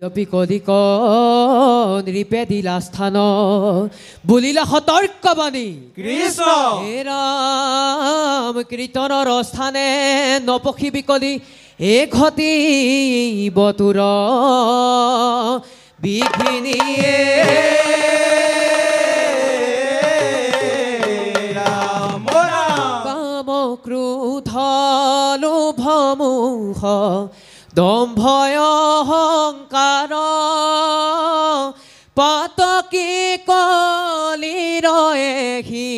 পিকলিক নৃপে দিলা স্থান বুলিলা সতৰ্কবাণী কৃষ্ণ হে ৰাম কীৰ্তনৰ স্থানে নপখি বিকলি এ ঘটি বতুৰ বিঘিনিয়ে ৰাম কাম ক্ৰোধ লোভ মোহ দম্ভয় অহংকাৰ পাতকি কলিৰ এহি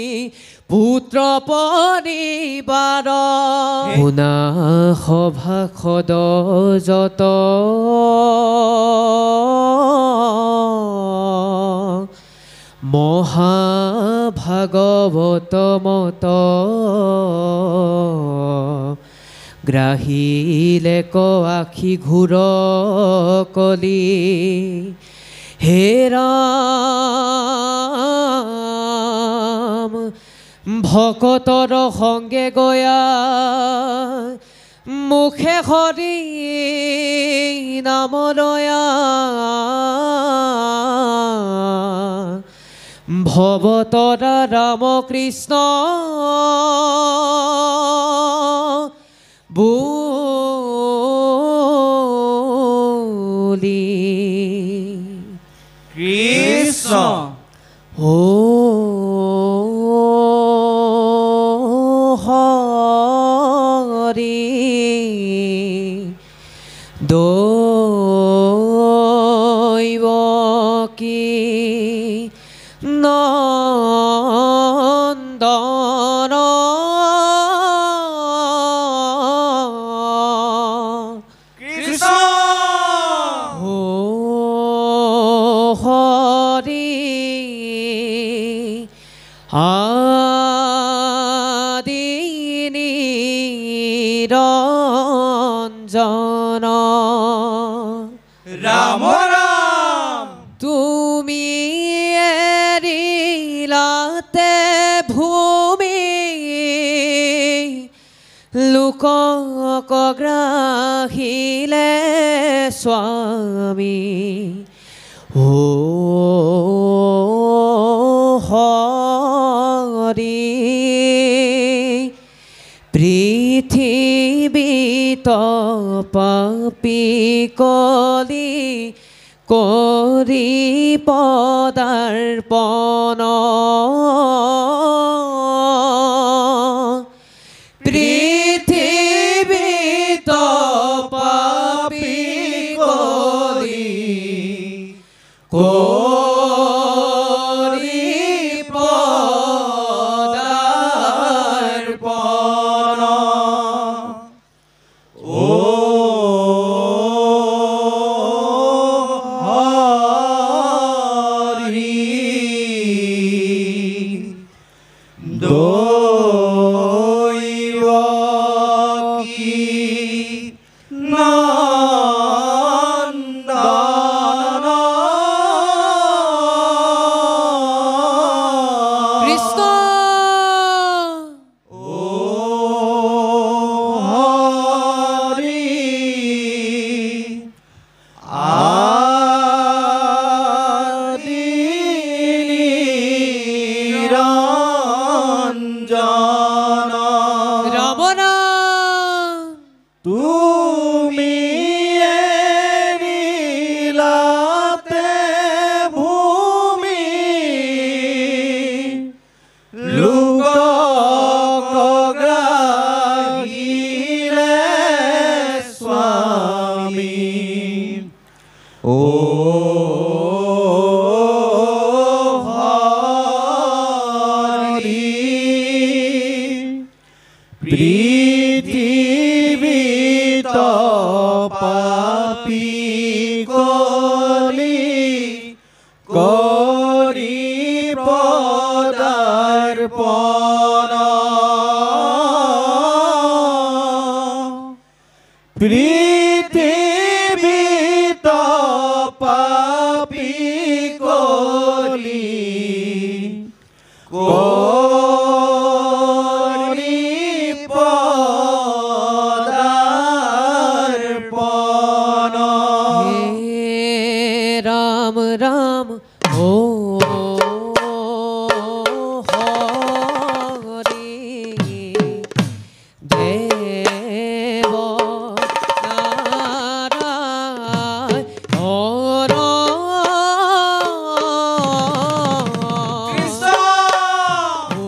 পুত্ৰ পৰিবাৰ শুনা সভাসদ যত মহাভাগৱত মত গ্ৰাহীলে ক আখি ঘূৰ কলি হে ৰাম ভকতৰ সংগে গয়া মুখে হৰি নাম লয়া ভৱতৰা ৰাম কৃষ্ণ বুলি কৃষ্ণ ও হৰি দৈব কি নন্দন কৃষ্ণ ও হৰি আদি নিৰঞ্জন ৰাম ৰাম তুমি এৰিলাতে ভূমি লোকক গ্ৰাহিলে স্বামী ও হৰি পৃথিৱীত পাপী কলি কৰি পদাৰ্পণ পৃথিৱীত পাপী কলি কৰি পদাৰ্পণ ও হৰি দৈব কি নন্দন কৃষ্ণ ও হৰি আদি নিৰঞ্জন ৰাম ৰাম তুমি এৰিলাতে ভূমি লোকক গ্ৰাহিলে স্বামী ও হৰি পৃথিৱীত পাপী কলি কৰি পদাৰ্পণ পৃথিৱীত পাপী কলি কৰি পদাৰ্পণ হে राम राम ओ हरि देव नारायण हर কৃষ্ণ ও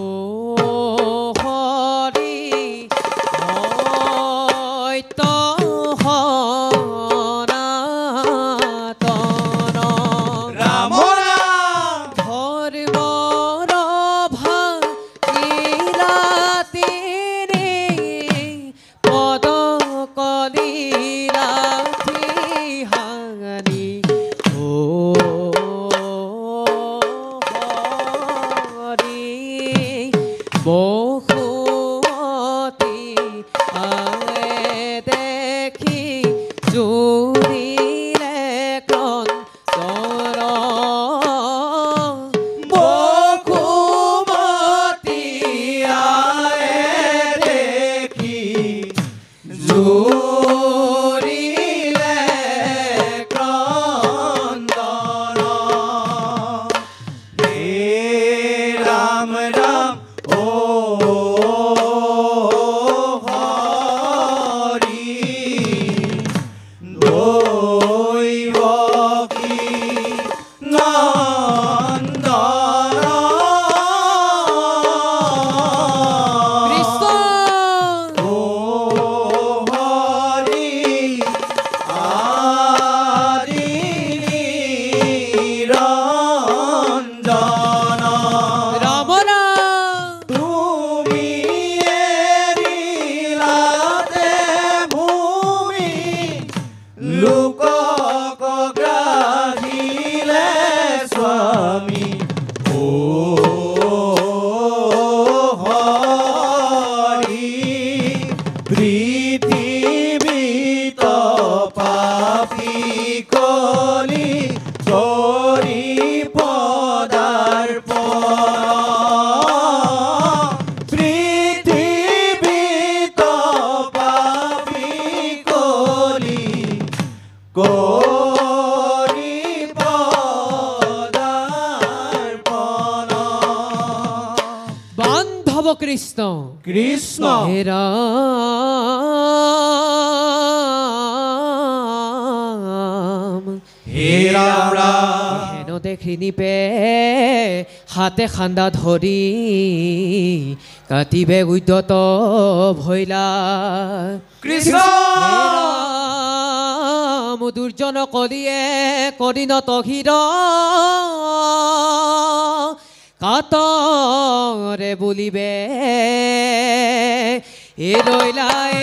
হরি হয়ত সনাতন রাম রাম ধর্মর ভাগিলাতি রে পদ কলিলাতি হানি ও হরি বহুমতি আয়ে দেখি জুৰিলে ক্ৰন্দৰ বকুমতি আয়ে দেখি জুৰিলে ক্ৰন্দন হে ৰাম ৰাম ও হৰি দৈব কি নন্দন কৃষ্ণ ও হৰি আদি নিৰঞ্জন ৰাম ৰাম তুমি এৰিলাতে ভূমি লোকক গ্ৰাহিলে স্বামী ও হৰি পৃথিৱীত পাপী কলি কৰি পদাৰ্পণ পৃথিৱীত পাপী কলি কৰি পদাৰ্পণ বান্ধৱ কৃষ্ণ কৃষ্ণ হে ৰাম হে ৰাম ৰাম হেন দেখি নিপে হাতে খান্দা ধৰি কাটিবে উদ্যত ভৈলা কৃষ্ণ হে ৰাম দুৰ্জন কলিয়ে কৰিণত হীৰ কাতৰে বুলিবে এ ৰৈলাই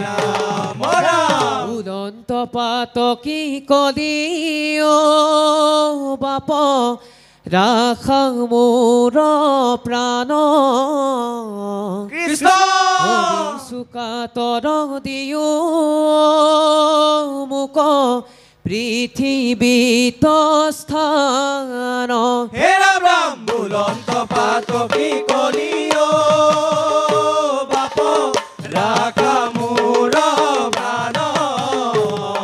ৰাম ৰাম উদন্ত পাতকি কলিও বাপ ৰাখা মোৰ প্ৰাণ কৃষ্ণ চুকাতৰ দিও মোক পৃথিৱীত স্থান হে ৰাম ৰাম বুলন্ত পাতকি কলিও বাপ ৰাখা মোৰ প্ৰাণ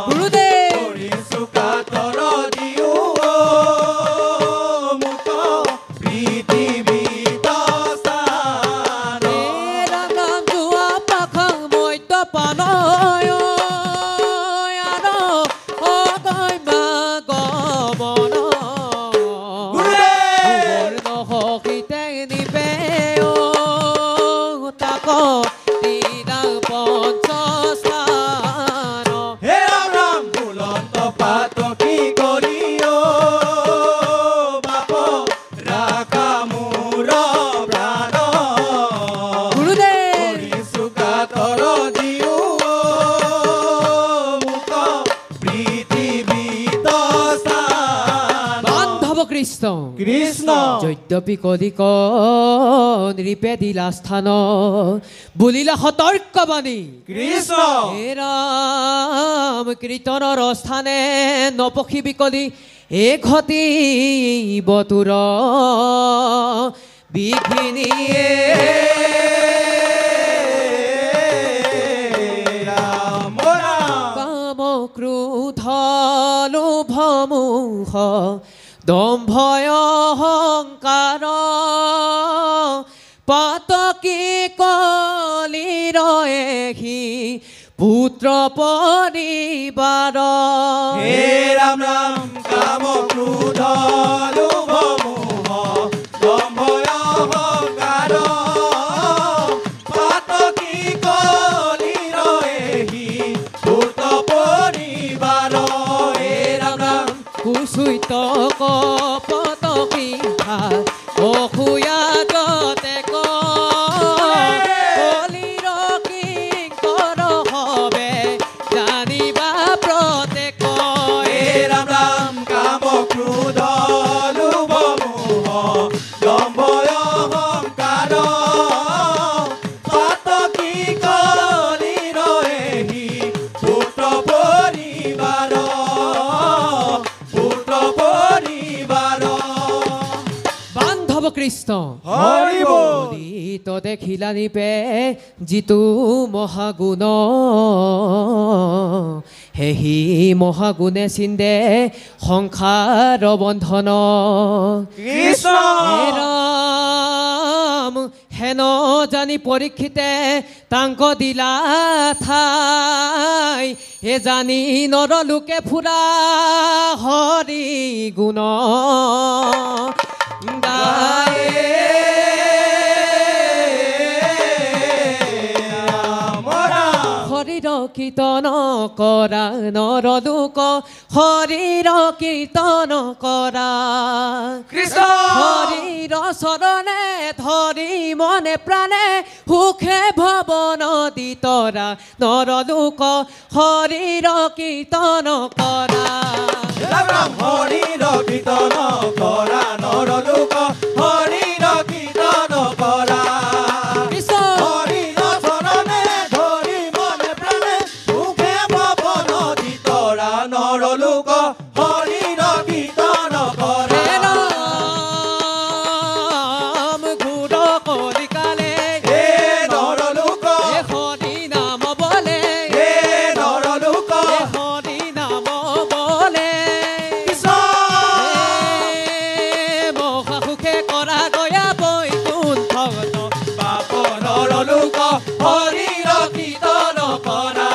গুৰুদেৱ কৰি চুকাতৰ দিও মোক পৃথিৱীত স্থান ৰাম ৰাম যোৱা পাখা মধ্য পানয় হে ৰাম ৰাম বুলন্ত পাতকি কলিও বাপ ৰাখা মোৰ প্ৰাণ গুৰুদেৱ কৰি চুকাতৰ দিও মোক পৃথিৱীত স্থান বান্ধৱ কৃষ্ণ কৃষ্ণ যদ্যপি কলিক নৃপে দিলা স্থান বুলিলা সতৰ্ক বাণী কৃষ্ণ হে ৰাম কীৰ্তনৰ স্থানে নপখিবি কলি এ ঘটিব তোৰ বিঘিনিয়ে ৰাম ৰাম লোভমোহ দম্ভয় অহংকাৰ পাতকি কলিৰ এহি পুত্ৰ পৰিবাৰ হে ৰাম ৰাম কাম ক্ৰোধ লোভ মোহ দম্ভ অহংকাৰ পাতকি কলিৰ এহি পুত্ৰ পৰিবাৰ হে ৰাম ৰাম কুচুইত কপতকি অসুয়া গতে কলিৰ কিংকৰ হবে জানিবা প্ৰত্যেক হে ৰাম ৰাম কাম ক্ৰোধ লোভ মোহ দম্ভ অহংকাৰ পাতকি কলিৰ এহি পুত্ৰ পৰিবাৰ পুত্ৰ পৰিবাৰ বান্ধৱ কৃষ্ণ হৰি বল তো দেখিলা নিপে যিটো মহাগুণ হেহি মহাগুণে চিন্দে সংসাৰ বন্ধন কৃষ্ণ হে ৰাম হেন জানি পৰীক্ষিতে তাংক দিলা ঠাই হে জানি নৰলোকে ফুৰা হৰি গুণ গায়ে হৰিৰ কীৰ্তন কৰা নৰলোক হৰিৰ কীৰ্তন কৰা কৃষ্ণ হৰিৰ চৰণে ধৰি মনে প্ৰাণে সুখে ভৱ নদী তৰা নৰলোক হৰিৰ কীৰ্তন কৰা ৰাম ৰাম হৰিৰ কীৰ্তন কৰা নৰলোক হৰিৰ কীৰ্তন কৰা কৃষ্ণ হৰিৰ চৰণে ধৰি মনে প্ৰাণে সুখে ভৱ নদী তৰা নৰলোক হৰিৰ কীৰ্তন কৰা হে ৰাম ঘূৰ কলিকালে হে নৰলোক হে হৰি নাম বলে হে নৰলোক হে হৰি নাম বলে কৃষ্ণ মহা সুখে কৰা গয়া বৈকুণ্ঠ বাপ নৰলোক হৰিৰ কীৰ্তন কৰা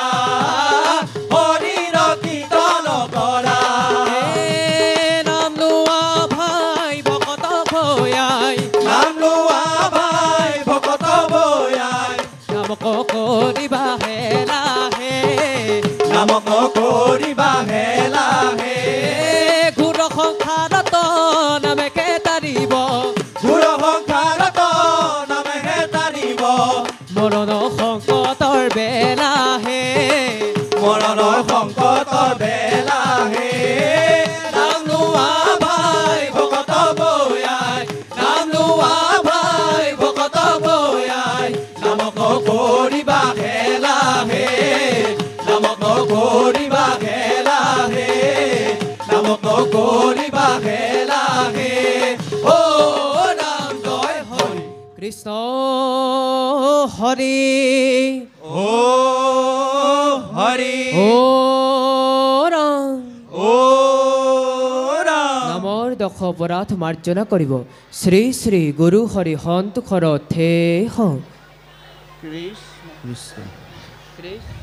হৰিৰ কীৰ্তন কৰা হে নাম লোৱা ভাই ভকত ভয়াই নাম লোৱা ভাই ভকত বয়াই নামক কৰিবা হে লাহে নামক কৰিবা হে লাহে ঘূৰ সংসাৰত নামেকে তাৰিব ঘূৰ সংসাৰত নামেহে তাৰিব মৰণ সংকটৰ বেলাহে মৰণৰ সংকটৰ বেলাহে নাম লোৱা ভাই ভকত বয়াই নাম লোৱা ভাই ভকত বয়াই নামক কৰিবা হে লাহে নামক কৰিবা হে লাহে নামক কৰিবা হে লাহে ও নাম জয় হৰি কৃষ্ণ হৰি ও হৰি ও ৰাম ও ৰাম নামৰ দশ অপৰাধ মাৰ্জনা কৰিব শ্ৰী শ্ৰী গুৰু হৰি সন্তোষৰ থে হ কৃষ্ণ কৃষ্ণ